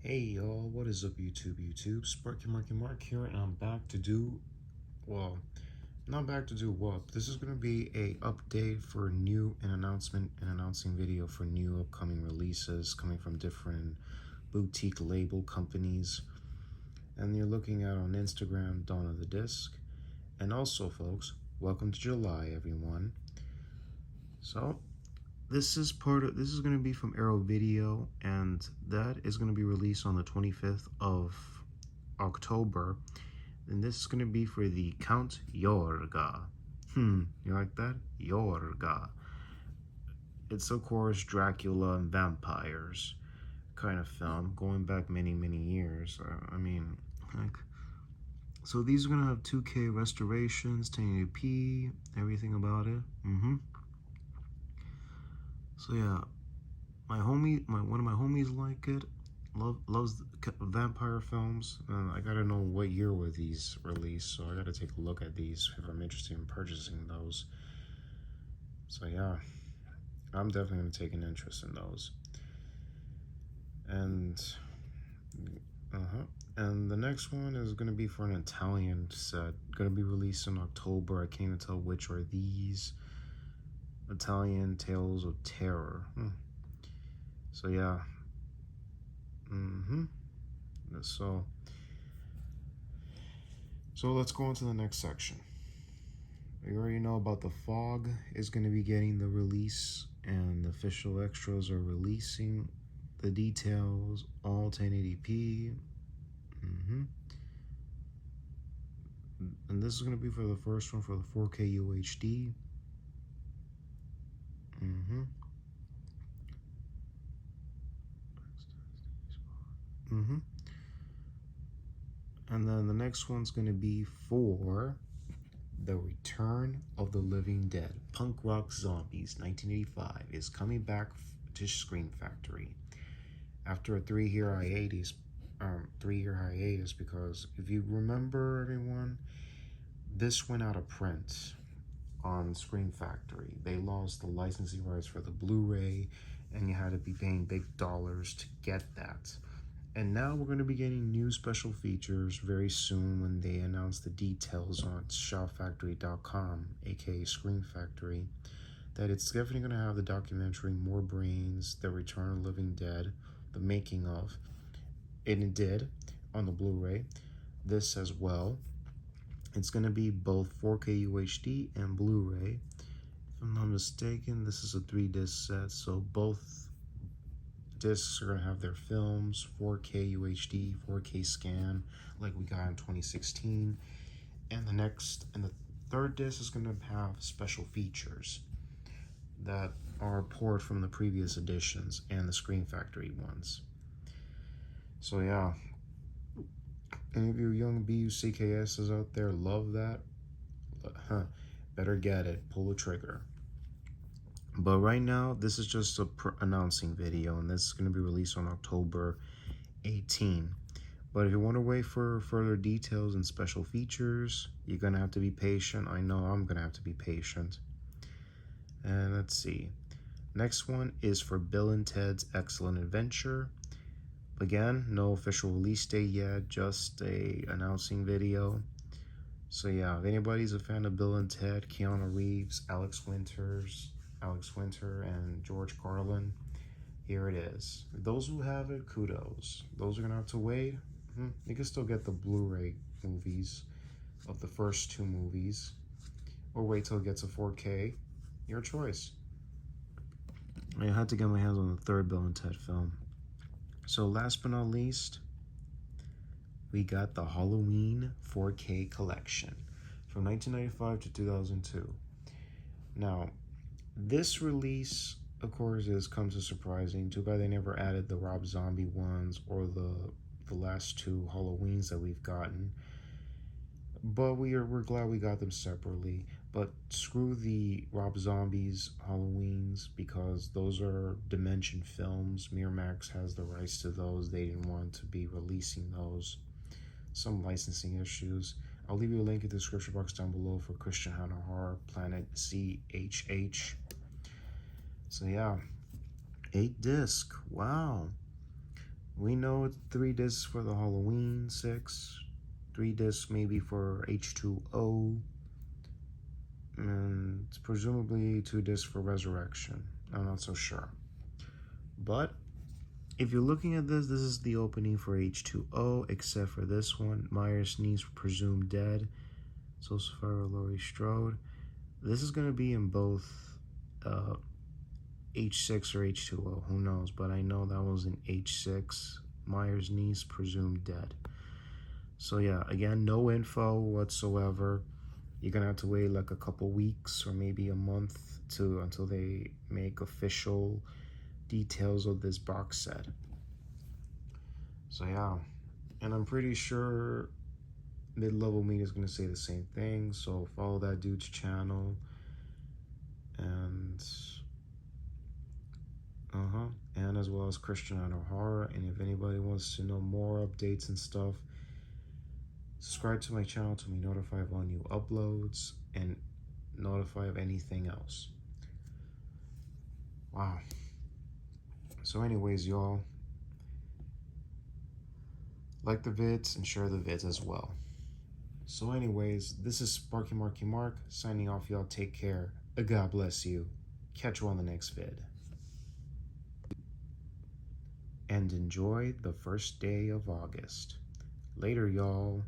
Hey y'all, what is up YouTube? Sparky Mark here, and I'm back to do, well, not back to do what? This is going to be a update for announcing video for new upcoming releases coming from different boutique label companies. And you're looking at on Instagram, Dawn of the Disc. And also folks, welcome to July everyone. So, this is going to be from Arrow Video, and that is going to be released on the 25th of October. And this is going to be for the Count Yorga. You like that? Yorga. It's of course Dracula and vampires kind of film, going back many years. So these are going to have 2K restorations, 1080p, everything about it. So yeah, one of my homies like it, loves vampire films. I gotta know what year were these released, so I gotta take a look at these if I'm interested in purchasing those. So yeah, I'm definitely gonna take an interest in those. And and the next one is gonna be for an Italian set, gonna be released in October. I can't even tell which are these. Italian Tales of Terror. So yeah. So let's go on to the next section. You already know about the Fog is going to be getting the release, and the official extras are releasing the details, all 1080p. And this is going to be for the first one for the 4K UHD. And then the next one's going to be for The Return of the Living Dead. Punk Rock Zombies 1985 is coming back to Scream Factory after a 3-year hiatus. 3-year hiatus, because if you remember, everyone, this went out of print on Scream Factory. They lost the licensing rights for the Blu-ray, and you had to be paying big dollars to get that. And now we're going to be getting new special features very soon when they announce the details on shopfactory.com, aka Scream Factory, that it's definitely going to have the documentary More Brains, The Return of the Living Dead, the making of, and it did on the Blu-ray. This as well. It's going to be both 4K UHD and Blu-ray. If I'm not mistaken, this is a 3-disc set, so both discs are going to have their films, 4K UHD, 4K scan, like we got in 2016. And the third disc is going to have special features that are poured from the previous editions and the Scream Factory ones. So yeah, any of you young BUCKSs out there love that? Better get it, pull the trigger. But right now, this is just a announcing video, and this is going to be released on October 18. But if you want to wait for further details and special features, you're going to have to be patient. I know I'm going to have to be patient. And let's see. Next one is for Bill and Ted's Excellent Adventure. Again, no official release date yet, just a announcing video. So yeah, if anybody's a fan of Bill and Ted, Keanu Reeves, Alex Winter, and George Carlin, here it is. Those who have it, kudos. Those are gonna have to wait. You can still get the Blu-ray movies of the first 2 movies, or wait till it gets a 4K. Your choice. I had to get my hands on the third Bill and Ted film. So last but not least, we got the Halloween 4K collection from 1995 to 2002. Now, this release, of course, comes as surprising. Too bad they never added the Rob Zombie ones or the last 2 Halloweens that we've gotten. But we're glad we got them separately. But screw the Rob Zombies Halloweens, because those are Dimension films. Miramax has the rights to those. They didn't want to be releasing those. Some licensing issues. I'll leave you a link in the description box down below for Christian Hunter Horror Planet CHH. So yeah, 8 disc. Wow. We know it's 3 discs for the Halloween 6, 3 discs maybe for H2O, and it's presumably 2 discs for Resurrection. I'm not so sure. But if you're looking at this, this is the opening for H2O, except for this one, Myers-Neese presumed dead, Sulcifer, Laurie Strode. This is going to be in both H6 or H2O, who knows, but I know that was in H6, Myers-Neese presumed dead. So yeah, again, no info whatsoever. You're gonna have to wait like a couple weeks or maybe a month until they make official details of this box set. So yeah, and I'm pretty sure Mid-Level Media is gonna say the same thing, so follow that dude's channel. And as well as Christian Honor Horror. And if anybody wants to know more updates and stuff, subscribe to my channel to be notified of all new uploads and notified of anything else. Wow. So anyways, y'all, like the vids and share the vids as well. So anyways, this is Sparky Marky Mark signing off. Y'all take care. God bless you. Catch you on the next vid. And enjoy the first day of August. Later, y'all.